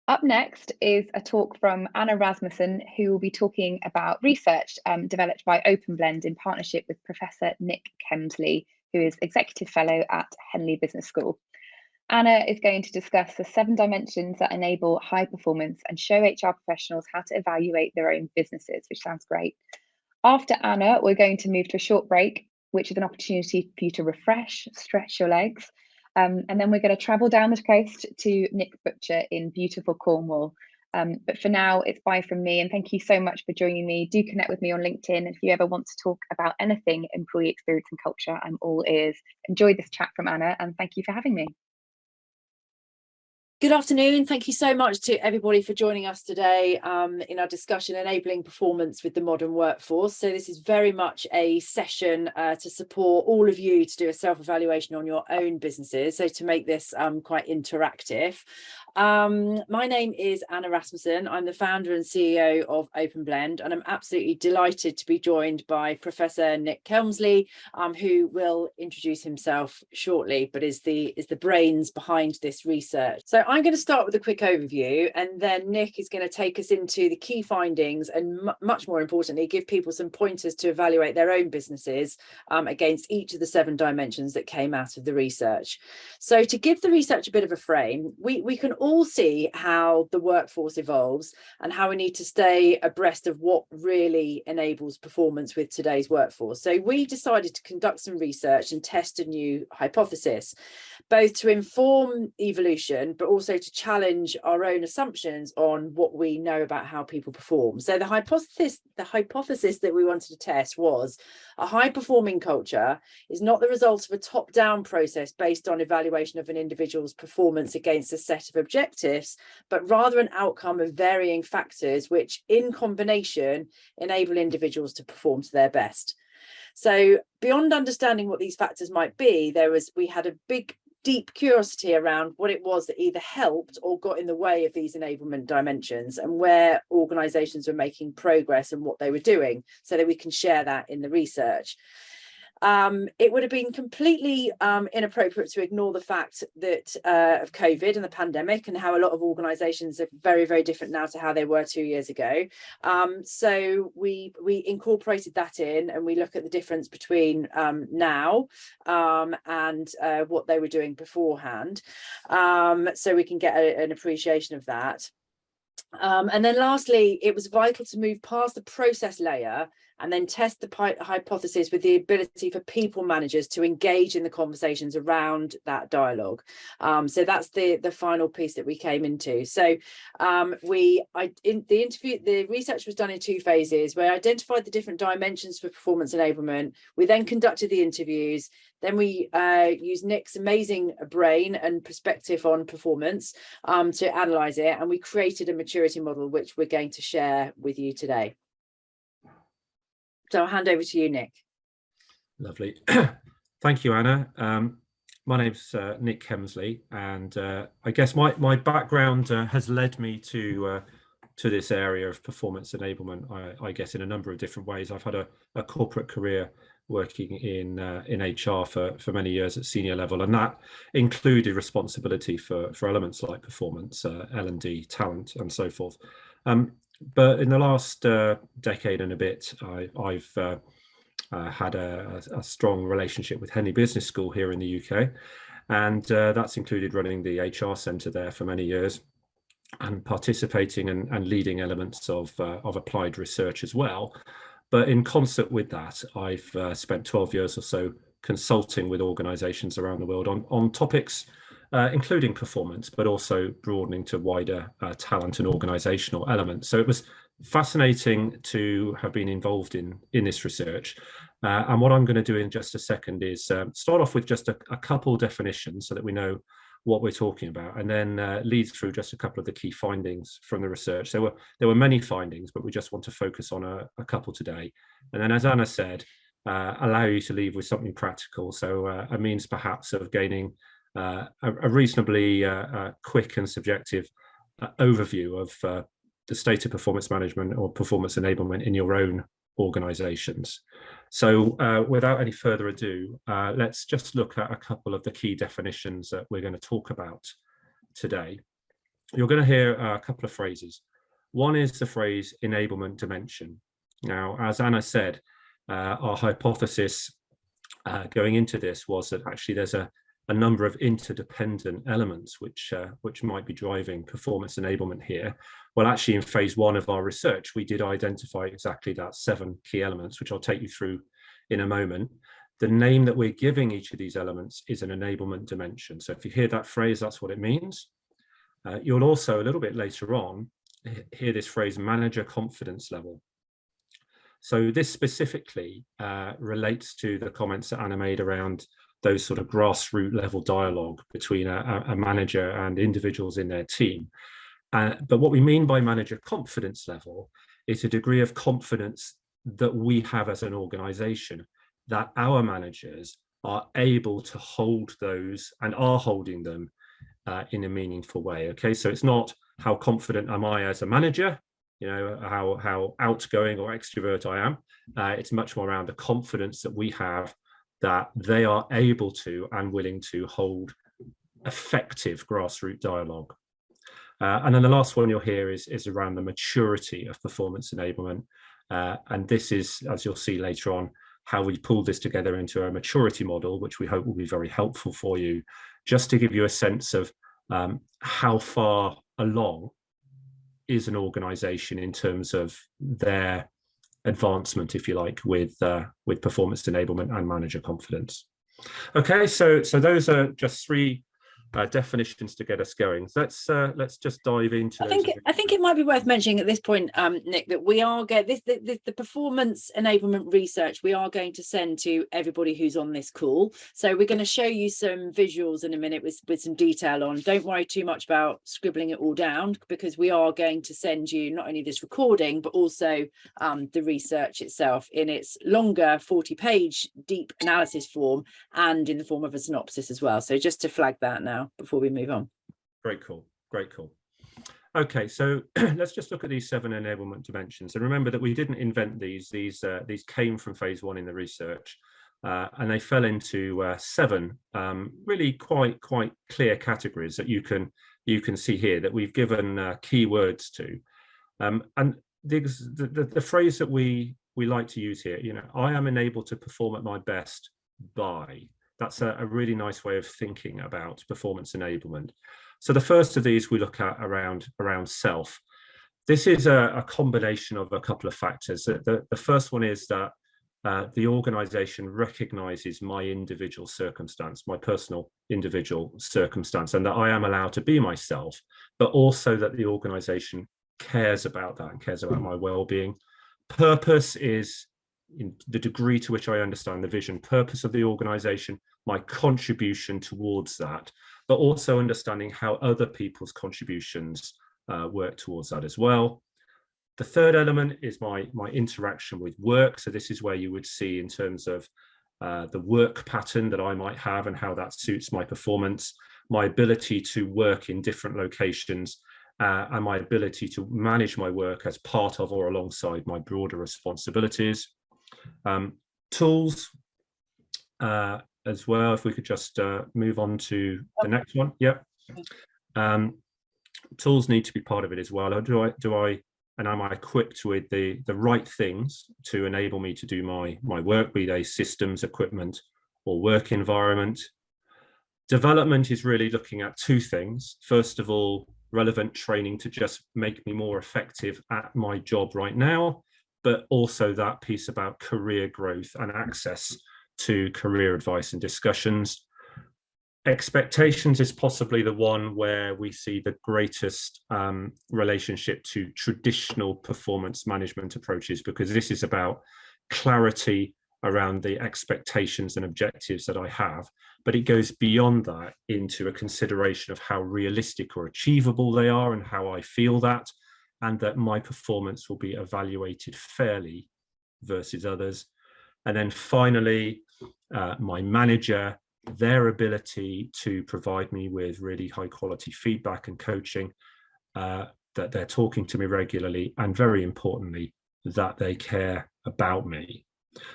Up next is a talk from Anna Rasmussen, who will be talking about research developed by OpenBlend in partnership with Professor Nick Kemsley, who is Executive Fellow at Henley Business School. Anna is going to discuss the 7 dimensions that enable high performance and show HR professionals how to evaluate their own businesses, which sounds great. After Anna, we're going to move to a short break, which is an opportunity for you to refresh, stretch your legs. And then we're going to travel down the coast to Nick Butcher in beautiful Cornwall. But for now, it's bye from me. And thank you so much for joining me. Do connect with me on LinkedIn. If you ever want to talk about anything employee experience and culture, I'm all ears. Enjoy this chat from Anna, and thank you for having me. Good afternoon. Thank you so much to everybody for joining us today in our discussion, Enabling Performance with the Modern Workforce. So this is very much a session to support all of you to do a self-evaluation on your own businesses. So to make this quite interactive. My name is Anna Rasmussen. I'm the founder and CEO of OpenBlend, and I'm absolutely delighted to be joined by Professor Nick Kemsley, who will introduce himself shortly, but is the brains behind this research. So I'm going to start with a quick overview, and then Nick is going to take us into the key findings and much more importantly, give people some pointers to evaluate their own businesses against each of the 7 dimensions that came out of the research. So to give the research a bit of a frame, we can all see how the workforce evolves and how we need to stay abreast of what really enables performance with today's workforce. So we decided to conduct some research and test a new hypothesis, both to inform evolution, but also to challenge our own assumptions on what we know about how people perform. So the hypothesis that we wanted to test was a high-performing culture is not the result of a top-down process based on evaluation of an individual's performance against a set of objectives, but rather an outcome of varying factors which, in combination, enable individuals to perform to their best. So beyond understanding what these factors might be, we had a big deep curiosity around what it was that either helped or got in the way of these enablement dimensions and where organizations were making progress and what they were doing so that we can share that in the research. It would have been completely inappropriate to ignore the fact that of COVID and the pandemic and how a lot of organisations are very, very different now to how they were 2 years ago. So we incorporated that in, and we look at the difference between now and what they were doing beforehand, so we can get an appreciation of that. And then lastly, it was vital to move past the process layer and then test the hypothesis with the ability for people managers to engage in the conversations around that dialogue. So that's the final piece that we came into. So the research was done in 2 phases. We identified the different dimensions for performance enablement. We then conducted the interviews. Then we used Nick's amazing brain and perspective on performance to analyse it, and we created a maturity model which we're going to share with you today. So I'll hand over to you, Nick. Lovely. Thank you, Anna. My name's Nick Kemsley, and I guess my background has led me to this area of performance enablement, I guess, in a number of different ways. I've had a corporate career working in HR for many years at senior level, and that included responsibility for elements like performance, L&D, talent, and so forth. But in the last decade and a bit, I've had a strong relationship with Henley Business School here in the UK, and that's included running the HR centre there for many years and participating and leading elements of applied research as well. But in concert with that, I've spent 12 years or so consulting with organisations around the world on topics including performance, but also broadening to wider talent and organisational elements. So it was fascinating to have been involved in this research. And what I'm going to do in just a second is start off with just a couple definitions so that we know what we're talking about, and then lead through just a couple of the key findings from the research. There were many findings, but we just want to focus on a couple today. And then, as Anna said, allow you to leave with something practical. So a means perhaps of gaining a reasonably quick and subjective overview of the state of performance management or performance enablement in your own organizations. So without any further ado, let's just look at a couple of the key definitions that we're going to talk about today. you're going to hear a couple of phrases. One is the phrase enablement dimension. Now, as Anna said, our hypothesis going into this was that actually there's a number of interdependent elements which might be driving performance enablement here. Well, actually, in phase 1 of our research, we did identify exactly that 7 key elements, which I'll take you through in a moment. The name that we're giving each of these elements is an enablement dimension. So if you hear that phrase, that's what it means. You'll also, a little bit later on, hear this phrase manager confidence level. So this specifically relates to the comments that Anna made around those sort of grassroots level dialogue between a manager and individuals in their team. But what we mean by manager confidence level is a degree of confidence that we have as an organization, that our managers are able to hold those and are holding them in a meaningful way. Okay, so it's not how confident am I as a manager, you know, how outgoing or extrovert I am. It's much more around the confidence that we have that they are able to and willing to hold effective grassroots dialogue. And then the last one you'll hear is around the maturity of performance enablement. And this is, as you'll see later on, how we pulled this together into a maturity model, which we hope will be very helpful for you, just to give you a sense of how far along is an organization in terms of their advancement, if you like, with performance enablement and manager confidence. Okay, so those are just 3 definitions to get us going. Let's just dive into. I think it might be worth mentioning at this point, Nick, that we are the performance enablement research we are going to send to everybody who's on this call. So we're going to show you some visuals in a minute with some detail on. Don't worry too much about scribbling it all down, because we are going to send you not only this recording but also the research itself in its longer 40-page deep analysis form and in the form of a synopsis as well. So just to flag that now before we move on. Great call. Okay, so let's just look at these 7 enablement dimensions, and remember that we didn't invent these. These came from phase 1 in the research, and they fell into 7 really quite clear categories that you can see here that we've given keywords to, and the phrase that we like to use here, you know, I am enabled to perform at my best by. That's a really nice way of thinking about performance enablement. So the first of these we look at around self. This is a combination of a couple of factors. The first one is that the organization recognizes my individual circumstance, my personal individual circumstance, and that I am allowed to be myself, but also that the organization cares about that and cares about my well-being. Purpose is in the degree to which I understand the vision, purpose of the organization, my contribution towards that, but also understanding how other people's contributions work towards that as well. The third element is my interaction with work. So this is where you would see in terms of the work pattern that I might have and how that suits my performance, my ability to work in different locations, and my ability to manage my work as part of or alongside my broader responsibilities. Tools as well, if we could just move on to the next one. Yep. Tools need to be part of it as well. And am I equipped with the right things to enable me to do my work, be they systems, equipment, or work environment? Development is really looking at 2 things. First of all, relevant training to just make me more effective at my job right now, but also that piece about career growth and access to career advice and discussions. Expectations is possibly the one where we see the greatest relationship to traditional performance management approaches, because this is about clarity around the expectations and objectives that I have, but it goes beyond that into a consideration of how realistic or achievable they are and how I feel that, and that my performance will be evaluated fairly versus others. And then finally, my manager, their ability to provide me with really high quality feedback and coaching, that they're talking to me regularly, and very importantly, that they care about me.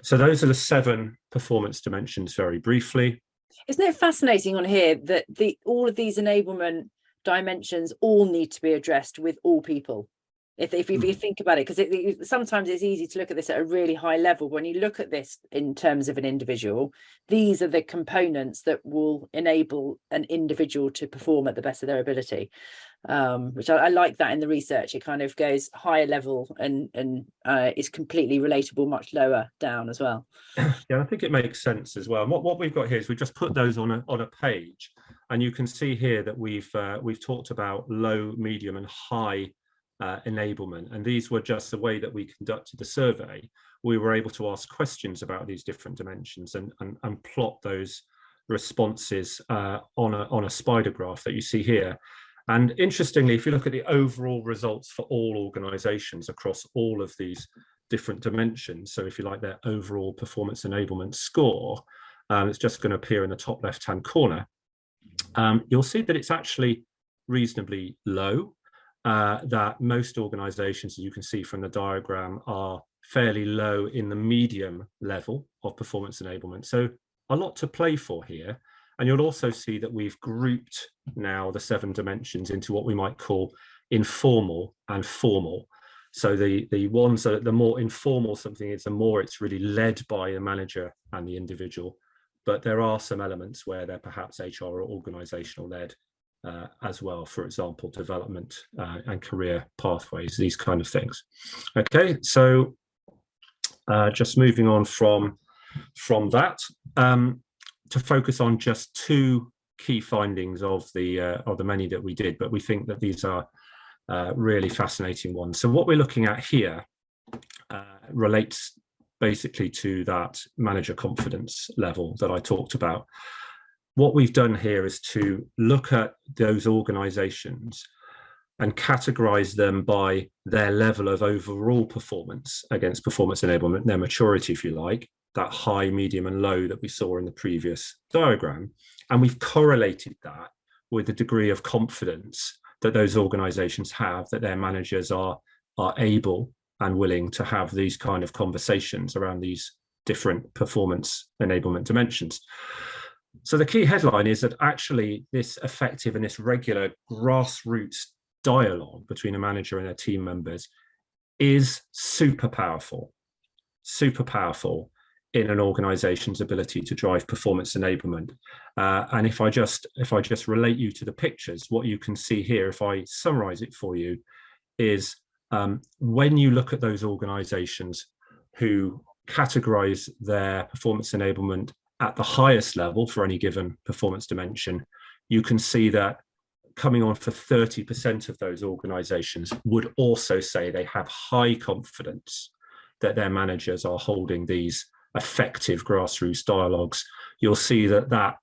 So those are the 7 performance dimensions very briefly. Isn't it fascinating on here that all of these enablement dimensions all need to be addressed with all people. If you think about it, because sometimes it's easy to look at this at a really high level. When you look at this in terms of an individual, these are the components that will enable an individual to perform at the best of their ability, which I like that in the research. It kind of goes higher level and is completely relatable much lower down as well. Yeah, I think it makes sense as well. And what we've got here is we just put those on a page, and you can see here that we've talked about low, medium and high enablement, and these were just the way that we conducted the survey. We were able to ask questions about these different dimensions and plot those responses on a spider graph that you see here. And interestingly, if you look at the overall results for all organizations across all of these different dimensions, so if you like their overall performance enablement score, it's just going to appear in the top left hand corner. You'll see that it's actually reasonably low. That most organizations, as you can see from the diagram, are fairly low in the medium level of performance enablement. So a lot to play for here. And you'll also see that we've grouped now the 7 dimensions into what we might call informal and formal. So the ones that the more informal something is, the more it's really led by a manager and the individual. But there are some elements where they're perhaps HR or organizational led as well, for example, development and career pathways, these kind of things. Okay, so just moving on from that to focus on just 2 key findings of the many that we did, but we think that these are really fascinating ones. So what we're looking at here relates basically to that manager confidence level that I talked about. What we've done here is to look at those organizations and categorize them by their level of overall performance against performance enablement, their maturity, if you like, that high, medium and low that we saw in the previous diagram. And we've correlated that with the degree of confidence that those organizations have that their managers are able and willing to have these kind of conversations around these different performance enablement dimensions. So the key headline is that actually this effective and this regular grassroots dialogue between a manager and their team members is super powerful in an organization's ability to drive performance enablement. And if I just relate you to the pictures, what you can see here, if I summarize it for you, is when you look at those organizations who categorize their performance enablement at the highest level for any given performance dimension, you can see that coming on for 30% of those organizations would also say they have high confidence that their managers are holding these effective grassroots dialogues. You'll see that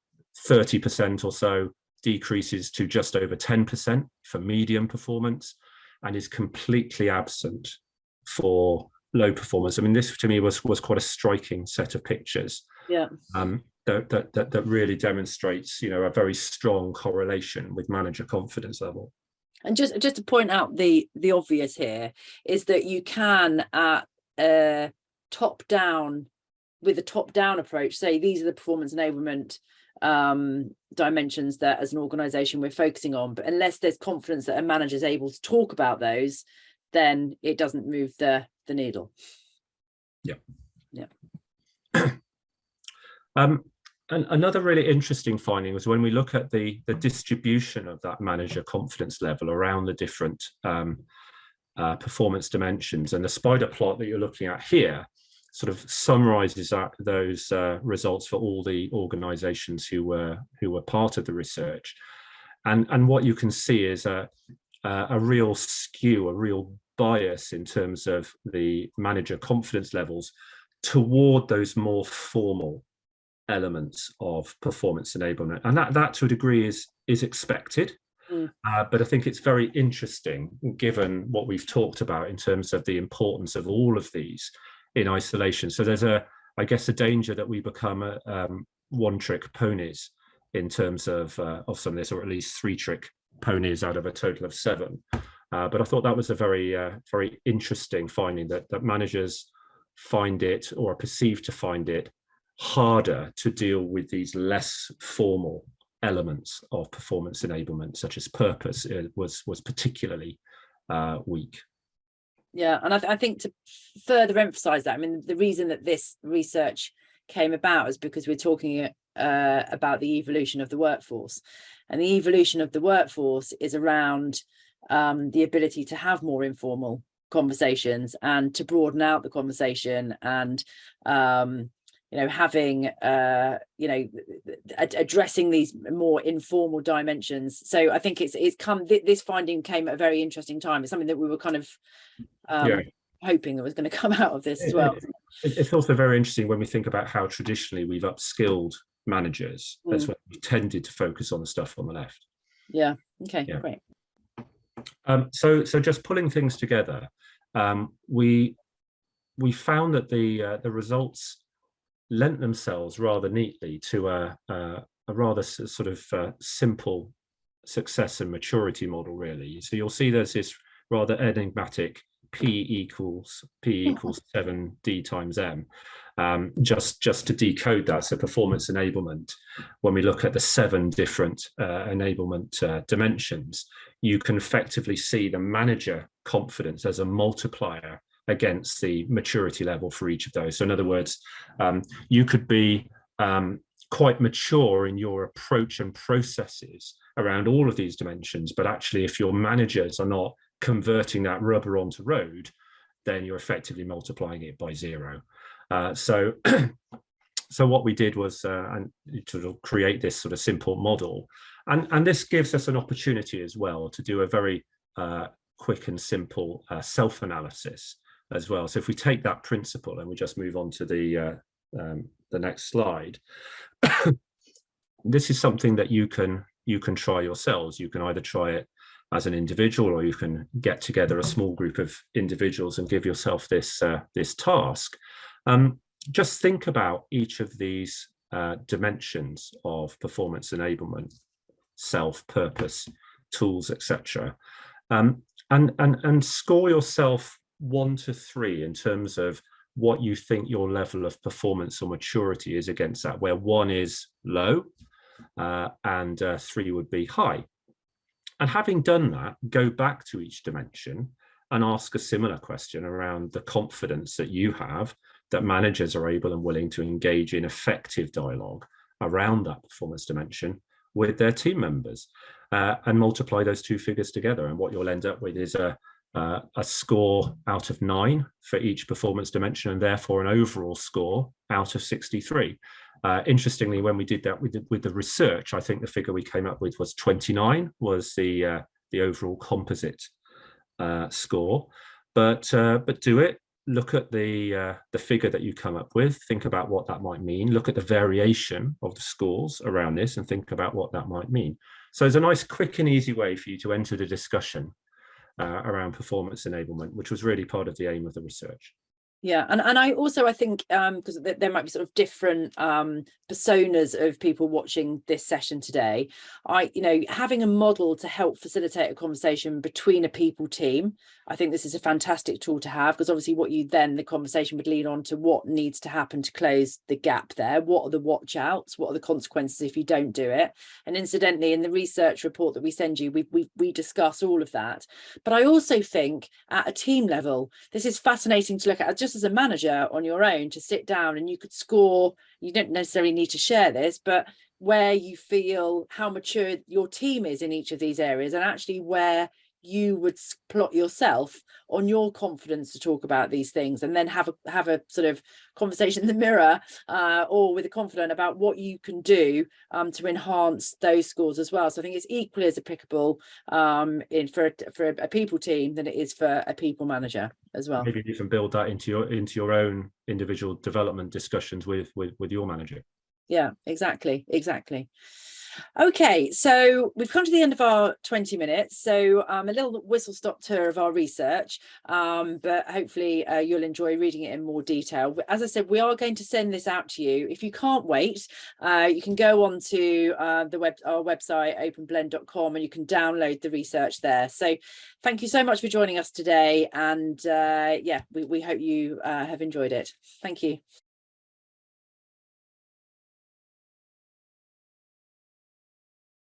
30% or so decreases to just over 10% for medium performance and is completely absent for low performance. I mean, this to me was quite a striking set of pictures. Yeah. That really demonstrates, a very strong correlation with manager confidence level. And just to point out the obvious here is that you can top-down approach say these are the performance enablement dimensions that as an organization we're focusing on, but unless there's confidence that a manager is able to talk about those, then it doesn't move the needle. Yeah. And another really interesting finding was when we look at the distribution of that manager confidence level around the different performance dimensions, and the spider plot that you're looking at here sort of summarizes those results for all the organizations who were part of the research. And what you can see is a real skew, a real bias in terms of the manager confidence levels toward those more formal elements of performance enablement, and that to a degree is expected. But I think it's very interesting given what we've talked about in terms of the importance of all of these in isolation. So there's I guess a danger that we become one-trick ponies in terms of some of this, or at least 3-trick ponies out of a total of 7. But I thought that was a very very interesting finding, that managers find it, or are perceived to find it, harder to deal with these less formal elements of performance enablement, such as purpose, was particularly weak. Yeah, and I think to further emphasize that, I mean, the reason that this research came about is because we're talking about the evolution of the workforce, and the evolution of the workforce is around the ability to have more informal conversations and to broaden out the conversation, and having addressing these more informal dimensions. So I think this finding came at a very interesting time. It's something that we were kind of hoping that was going to come out of this as well. It's also very interesting when we think about how traditionally we've upskilled managers. That's when we tended to focus on the stuff on the left. Yeah. Okay. Yeah. Great. So just pulling things together, we found that the results lent themselves rather neatly to a rather sort of simple success and maturity model, really. So you'll see there's this rather enigmatic P equals 7D times M. Just to decode that, so performance enablement, when we look at the 7 different enablement dimensions, you can effectively see the manager confidence as a multiplier against the maturity level for each of those. So in other words, you could be quite mature in your approach and processes around all of these dimensions, but actually if your managers are not converting that rubber onto road, then you're effectively multiplying it by 0. So what we did was to create this sort of simple model, and this gives us an opportunity as well to do a very quick and simple self-analysis as well. So if we take that principle and we just move on to the next slide, this is something that you can try yourselves. You can either try it as an individual, or you can get together a small group of individuals and give yourself this task. Just think about each of these dimensions of performance enablement: self, purpose, tools, etc. And score yourself 1 to 3 in terms of what you think your level of performance or maturity is against that, where 1 is low and 3 would be high. And having done that, go back to each dimension and ask a similar question around the confidence that you have that managers are able and willing to engage in effective dialogue around that performance dimension with their team members, and multiply those 2 figures together. And what you'll end up with is a score out of 9 for each performance dimension, and therefore an overall score out of 63. Interestingly, when we did that with the research, I think the figure we came up with was 29 was the overall composite score. But do it. Look at the figure that you come up with. Think about what that might mean. Look at the variation of the scores around this and think about what that might mean. So it's a nice, quick and easy way for you to enter the discussion around performance enablement, which was really part of the aim of the research. Yeah, and I think because there might be sort of different personas of people watching this session today, having a model to help facilitate a conversation between a people team, I think this is a fantastic tool to have, because obviously the conversation would lead on to what needs to happen to close the gap there. What are the watch outs? What are the consequences if you don't do it? And incidentally, in the research report that we send you, we discuss all of that. But I also think at a team level, this is fascinating to look at, just as a manager on your own, to sit down and you could score. You don't necessarily need to share this, but where you feel how mature your team is in each of these areas, and actually where you would plot yourself on your confidence to talk about these things, and then have a sort of conversation in the mirror or with a confidant about what you can do to enhance those scores as well. So I think it's equally as applicable for a people team than it is for a people manager as well. Maybe you can build that into your own individual development discussions with your manager. Yeah, exactly. Okay, so we've come to the end of our 20 minutes, so a little whistle-stop tour of our research, but hopefully you'll enjoy reading it in more detail. As I said, we are going to send this out to you. If you can't wait, you can go on to our website, openblend.com, and you can download the research there. So thank you so much for joining us today, and we hope you have enjoyed it. Thank you.